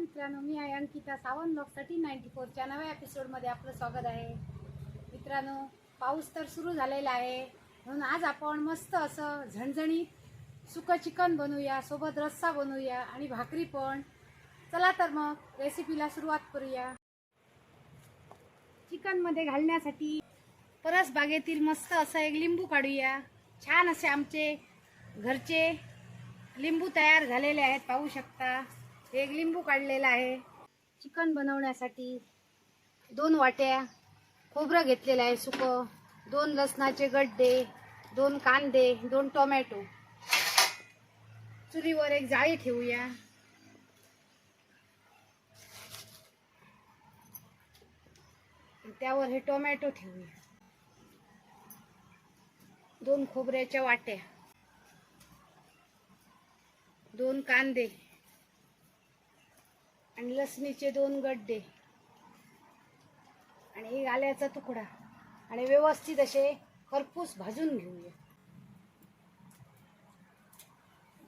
मित्रांनो, मी आहे अंकिता सावंत ब्लॉगसाठी 94च्या नव्या एपिसोडमध्ये आपलं स्वागत आहे. मित्रांनो, पाऊस तर सुरू झालेला आहे, म्हणून आज आपण मस्त असं झणझणीत सुकं चिकन बनवूया, सोबत रस्सा बनवूया आणि भाकरी पण. चला तर मग रेसिपीला सुरुवात करूया. चिकनमध्ये घालण्यासाठी परस बागेतील मस्त असं एक लिंबू काढूया. छान असे आमचे घरचे लिंबू तयार झालेले आहेत, पाहू शकता. एक लिंबू काढलेला आहे. चिकन बनवण्यासाठी 2 वाट्या खोबरं घेतलेलं आहे सुकं, 2 लसणाचे गड्डे, 2 कांदे, 2 टोमॅटो. चुलीवर एक जाळी ठेवूया. त्यावर हे टोमॅटो ठेवूया. 2 खोबऱ्याच्या वाट्या, 2 कांदे आणि लसणीचे 2 गड्डे आणि एक आल्याचा तुकडा आणि व्यवस्थित असे खरपूस भाजून घेऊया.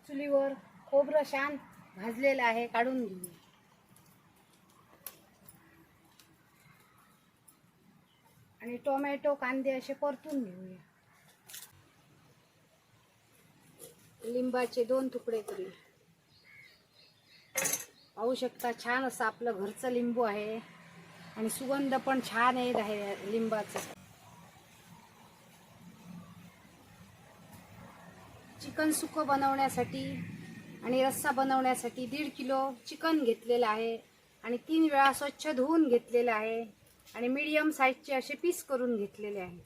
चुलीवर खोबरं छान भाजलेलं आहे, काढून घेऊया. आणि टोमॅटो कांदे असे परतून घेऊया. लिंबाचे 2 तुकडे करूया. पाहू शकता, छान असं आपलं घरचं लिंबू आहे आणि सुगंध पण छान येत आहे लिंबाचा. चिकन सुकं बनवण्यासाठी आणि रस्सा बनवण्यासाठी 1.5 किलो चिकन घेतलेलं आहे आणि 3 वेळा स्वच्छ धुवून घेतलेलं आहे आणि मीडियम साईजचे असे पीस करून घेतलेले आहेत.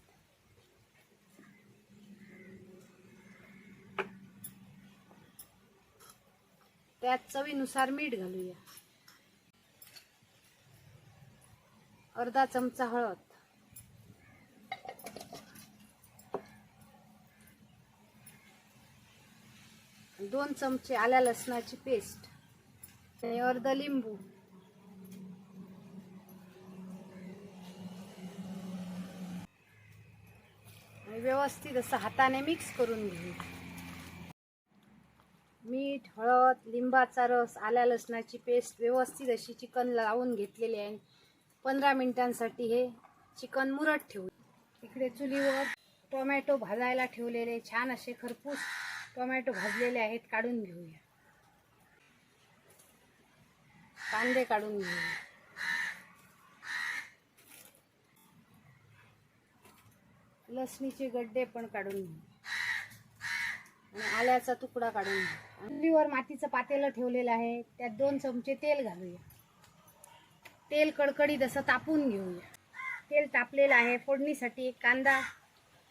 त्यात चवीनुसार मीठ घालूया. अर्धा चमचा हळद, 2 चमचे आल्या लसणाची पेस्ट आणि अर्धा लिंबू. आणि व्यवस्थित असं हाताने मिक्स करून घेऊ. मीठ, हळद, लिंबाचा रस, आल्या लसणाची पेस्ट व्यवस्थित अशी चिकन लावून घेतलेली आहे. 15 मिनिटांसाठी हे चिकन मुरत ठेवू. इकडे चुलीवर टोमॅटो भाजायला ठेवलेले छान असे खरपूस टोमॅटो भाजलेले आहेत, काढून घेऊया. कांदे काढून घेऊया. लसणीचे गड्डे पण काढून घेऊ आणि आल्याचा तुकडा काढून घेऊ. चुलीवर मातीचं पातेलं ठेवलेलं आहे, त्यात 2 चमचे तेल घालूया. तेल कडकडीत असं तापून घेऊया. तेल तापलेलं आहे. फोडणीसाठी एक कांदा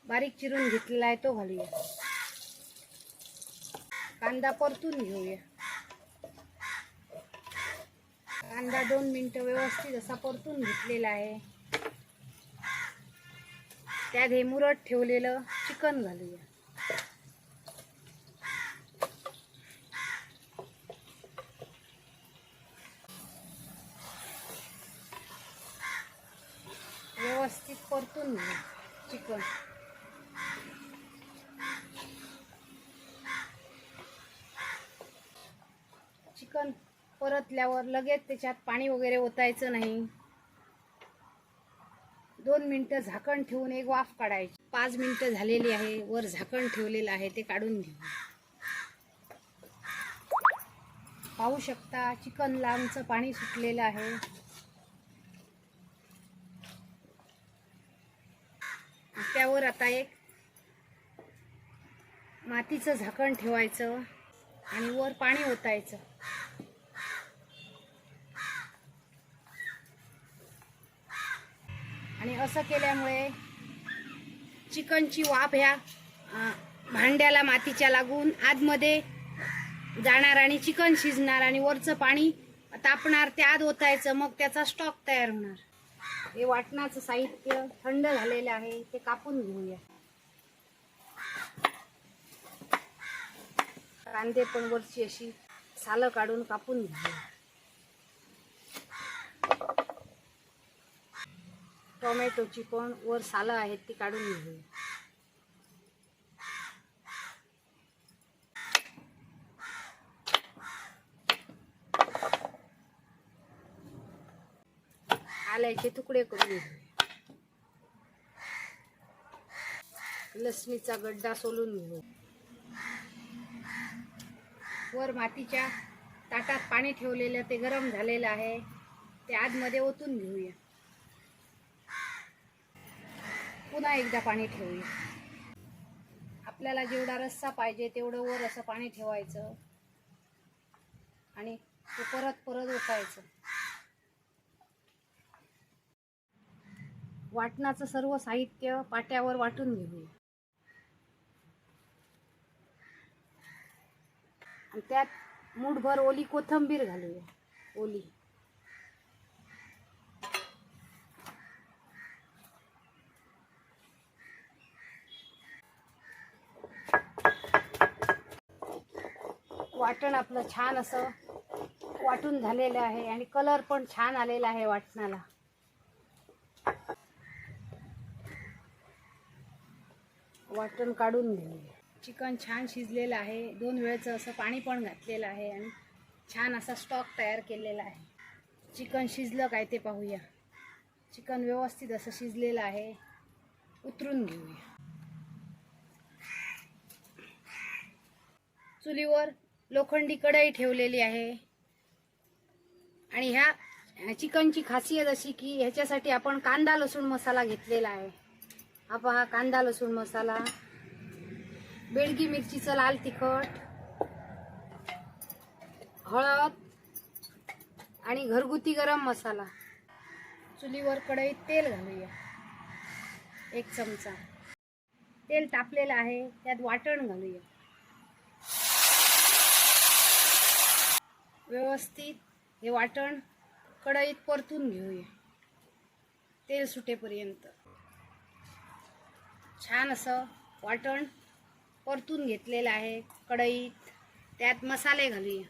बारीक चिरून घेतलेला आहे, तो घालूया. कांदा परतून घेऊया. कांदा 2 मिनिटं व्यवस्थित असा परतून घेतलेला आहे. त्यात हे मुरत ठेवलेलं चिकन घालूया. व्यवस्थित परतून घेऊ चिकन. चिकन परतल्यावर लगेच त्याच्यात पाणी वगैरे ओतायचं नाही. 2 मिनिटं झाकण ठेवून एक वाफ काढायची. 5 मिनिटं झालेली आहे. वर झाकण ठेवलेलं आहे, ते काढून घेऊ. पाहू शकता, चिकनला आमचं पाणी सुटलेलं आहे. त्यावर आता एक मातीचं झाकण ठेवायचं आणि वर पाणी ओतायचं. आणि असं केल्यामुळे चिकनची वाफ ह्या भांड्याला मातीच्या लागून आतमध्ये जाणार आणि चिकन शिजणार आणि वरचं पाणी तापणार, ते आत ओतायचं, मग त्याचा स्टॉक तयार होणार. हे वाटणाचं साहित्य थंड झालेलं आहे, ते कापून घेऊया. कांदे पण वरची अशी सालं काढून कापून घेऊया. टोमॅटोची पण वर सालं आहेत, ती काढून घेऊया. आल्याचे तुकडे करून घेऊया. लसणीचा गड्डा सोलून घेऊ. वर मातीच्या ताटात पाणी ठेवलेलं ते गरम झालेलं आहे, ते आतमध्ये ओतून घेऊया. पुन्हा एकदा पाणी ठेवूया. आपल्याला जेवढा रस्सा पाहिजे तेवढं वर असं पाणी ठेवायचं आणि ते परत परत ओतायचं. वाटणाचं सर्व साहित्य पाट्यावर वाटून घेऊया आणि त्यात मूठभर ओली कोथिंबीर घालूया. ओली वाटण आपलं छान असं वाटून झालेलं आहे आणि कलर पण छान आलेला आहे वाटणाला. वाटण काढून घेऊया. चिकन छान शिजलेलं आहे. 2 वेळचं असं पाणी पण घातलेलं आहे आणि छान असा स्टॉक तयार केलेला आहे. चिकन शिजलं काय ते पाहूया. चिकन व्यवस्थित असं शिजलेलं आहे. उतरून घेऊया. चुलीवर लोखंडी कढई ठेवलेली आहे आणि ह्या चिकनची खासियत अशी की ह्याच्यासाठी आपण कांदा लसूण मसाला घेतलेला आहे. हा पहा, कांदा लसूण मसाला, बेडगी मिरचीचं लाल तिखट, हळद आणि घरगुती गरम मसाला. चुलीवर कढईत तेल घालूया. 1 चमचा तेल तापलेलं आहे, त्यात वाटण घालूया. व्यवस्थित हे वाटण कढईत परतून घेऊया तेल सुटेपर्यंत. छान असं वाटण परतून घेतलेलं आहे कढईत. त्यात मसाले घालूया.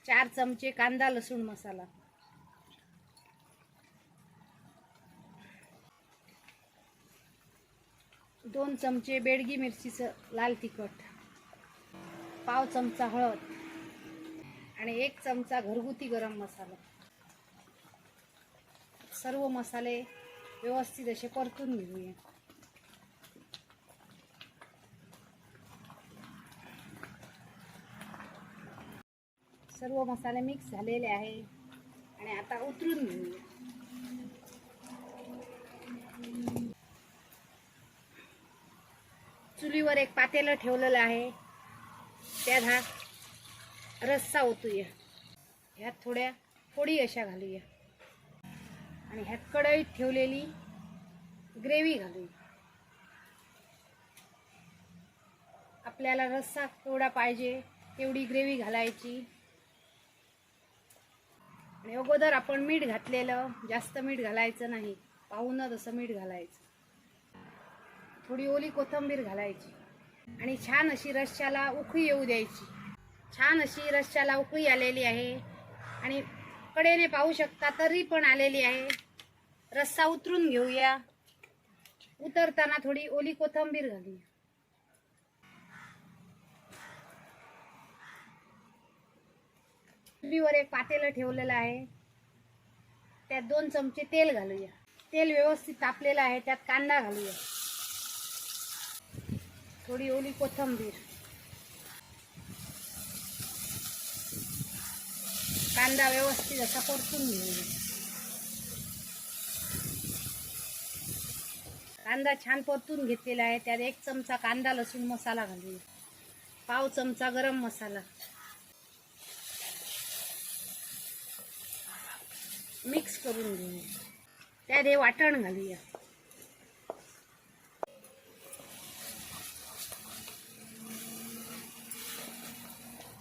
चार चमचे कांदा लसूण मसाला, 2 चमचे बेडगी मिरचीचं लाल तिखट, पाव चमचा हळद आणि 1 चमचा घरगुती गरम मसाला. सर्व मसाले व्यवस्थित असे परतून घेऊया. सर्व मसाले मिक्स झालेले आहे आणि आता उतरून घेऊया. चुलीवर एक पातेलं ठेवलेलं आहे, त्यात हा रस्सा ओतूया. ह्यात थोड्या फोडी अशा घालूया आणि ह्यात कढईत ठेवलेली ग्रेव्ही घालूया. आपल्याला रस्सा केवढा पाहिजे तेवढी ग्रेव्ही घालायची आणि अगोदर आपण मीठ घातलेलं, जास्त मीठ घालायचं नाही, पाहूनच असं मीठ घालायचं. थोडी ओली कोथिंबीर घालायची आणि छान अशी रश्श्याला उकळी येऊ द्यायची. छान अशी रश्श्याला उकळी आलेली आहे आणि कडेने पाहू शकता तरी पण आलेली आहे. रस्सा उतरून घेऊया. उतरताना थोडी ओली कोथिंबीर घालूया. चुलीवर एक पातेलं ठेवलेलं आहे, त्यात 2 चमचे तेल घालूया. तेल व्यवस्थित तापलेलं आहे, त्यात कांदा घालूया. थोडी ओली कोथिंबीर, कांदा व्यवस्थित असा परतून घेऊया. कांदा छान परतून घेतलेला आहे, त्यात 1 चमचा कांदा लसूण मसाला घालूया. पाव चमचा गरम मसाला मिक्स करून घेऊया. त्यात हे वाटण घालूया.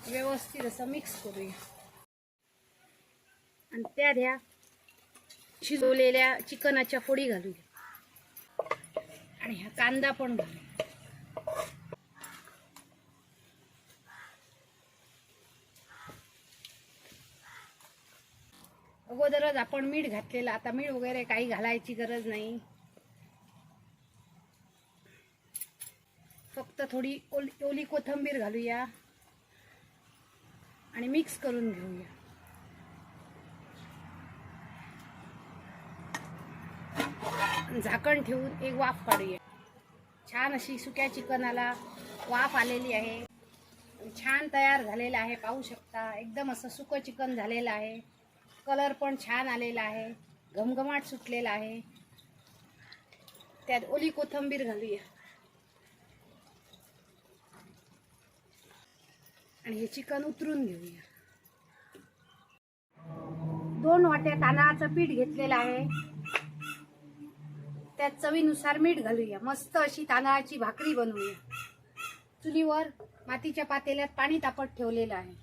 व्यवस्थित असं मिक्स करूया आणि त्यात ह्या शिजवलेल्या चिकनाच्या फोडी घालूया आणि ह्या कांदा पण घालूया. अगोदरच आपण मीठ घातलेलं, आता मीठ वगैरे काही घालायची गरज नाही. फक्त थोडी ओली कोथिंबीर घालूया आणि मिक्स करून घेऊया. झाकण ठेवून एक वाफ काढूया. छान अशी सुक्या चिकनाला वाफ आलेली आहे. छान तयार झालेला आहे, पाहू शकता. एकदम असं सुकं चिकन झालेलं आहे. कलर पण छान आलेला आहे, घमघमाट सुटलेला आहे. त्यात ओली कोथिंबीर घालूया आणि हे चिकन उतरून घेऊया. 2 वाट्या तांदळाचं पीठ घेतलेलं आहे. त्यात चवीनुसार मीठ घालूया. मस्त अशी तांदळाची भाकरी बनवूया. चुलीवर मातीच्या पातेल्यात पाणी तापत ठेवलेलं आहे.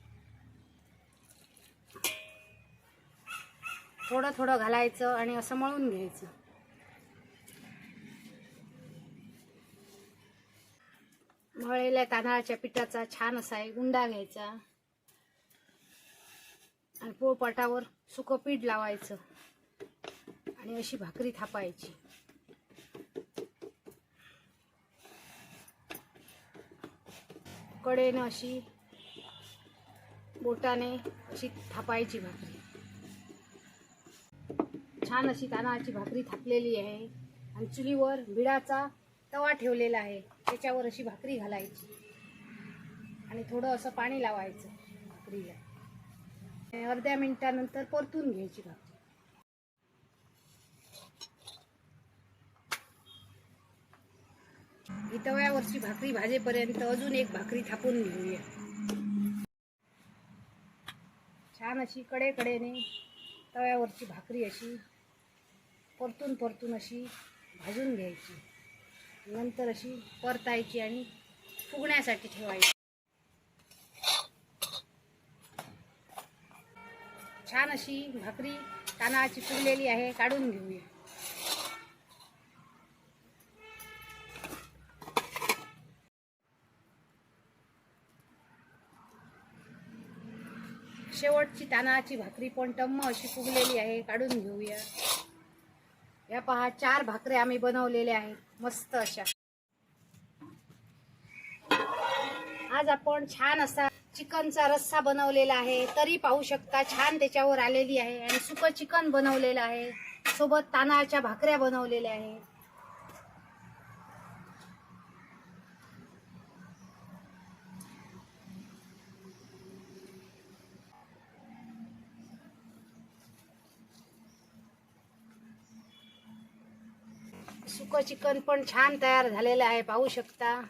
थोडं थोडं घालायचं आणि असं मळून घ्यायचं. मळलेल्या तांदळाच्या पिठाचा छान असा एक गुंडा घ्यायचा आणि पोळपाटावर सुकं पीठ लावायचं आणि अशी भाकरी थापायची. कडेने अशी बोटाने अशी थापायची भाकरी. छान अशी तांदळाची भाकरी थापलेली आहे आणि चुलीवर भिडाचा तवा ठेवलेला आहे. त्याच्यावर अशी भाकरी घालायची आणि थोडं असं पाणी लावायचं भाकरीला. अर्ध्या मिनिटानंतर परतून घ्यायची भाकरी. ही तव्यावरची भाकरी भाजेपर्यंत अजून एक भाकरी थापून घेऊया. छान अशी कडेकडेने तव्यावरची भाकरी अशी परतून परतून अशी भाजून घ्यायची. नंतर अशी परतायची आणि फुगण्यासाठी ठेवायची. छान अशी भाकरी तांदळाची फुगलेली आहे, काढून घेऊया. शेवटची तांदळाची भाकरी पण टम्म अशी फुगलेली आहे, काढून घेऊया. या पहा 4 भाकऱ्या आम्ही बनवलेल्या आहेत मस्त अशा. आज आपण छान असा चिकनचा रस्सा बनवलेला आहे. तरी पाहू शकता छान त्याच्यावर आलेली आहे आणि सुकं चिकन बनवलेलं आहे. सोबत तांदळाच्या भाकऱ्या बनवलेल्या आहेत. सुकं चिकन पण छान तयार झालेलं आहे, पाहू शकता.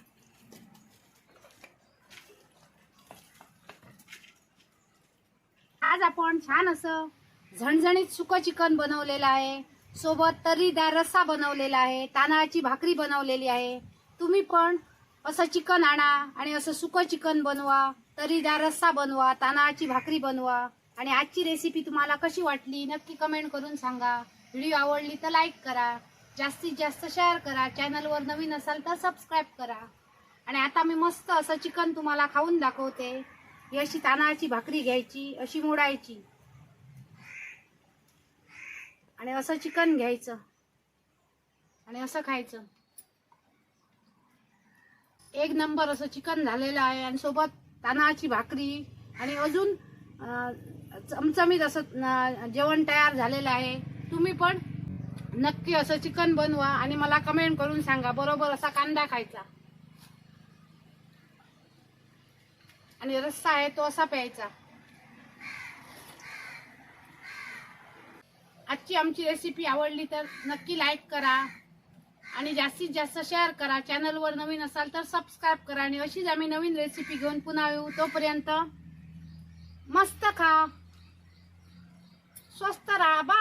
आज आपण छान असं झणझणीत सुकं चिकन बनवलेलं आहे. सोबत तर्रीदार रस्सा बनवलेला आहे. तांदळाची भाकरी बनवलेली आहे. तुम्ही पण असं चिकन आणा आणि असं सुकं चिकन बनवा, तर्रीदार रस्सा बनवा, तांदळाची भाकरी बनवा. आणि आजची रेसिपी तुम्हाला कशी वाटली नक्की कमेंट करून सांगा. व्हिडिओ आवडली तर लाईक करा, जास्तीत जास्त शेअर करा. चॅनलवर नवीन असाल तर सबस्क्राईब करा. आणि आता मी मस्त असं चिकन तुम्हाला खाऊन दाखवते. ही अशी तांदळाची भाकरी घ्यायची, अशी मोडायची आणि असं चिकन घ्यायचं आणि असं खायचं. एक नंबर असं चिकन झालेलं आहे आणि सोबत तांदळाची भाकरी आणि अजून चमचमीत असं जेवण तयार झालेलं आहे. तुम्ही पण नक्की असं चिकन बनवा आणि मला कमेंट करून सांगा. बरोबर असा कांदा खायचा आणि रस्सा आहे तो असा प्यायचा. आजची आमची रेसिपी आवडली तर नक्की लाईक करा आणि जास्तीत जास्त शेअर करा. चॅनलवर नवीन असाल तर सबस्क्राईब करा. आणि अशीच आम्ही नवीन रेसिपी घेऊन पुन्हा येऊ. तोपर्यंत मस्त खा, स्वस्त राहा. बाय.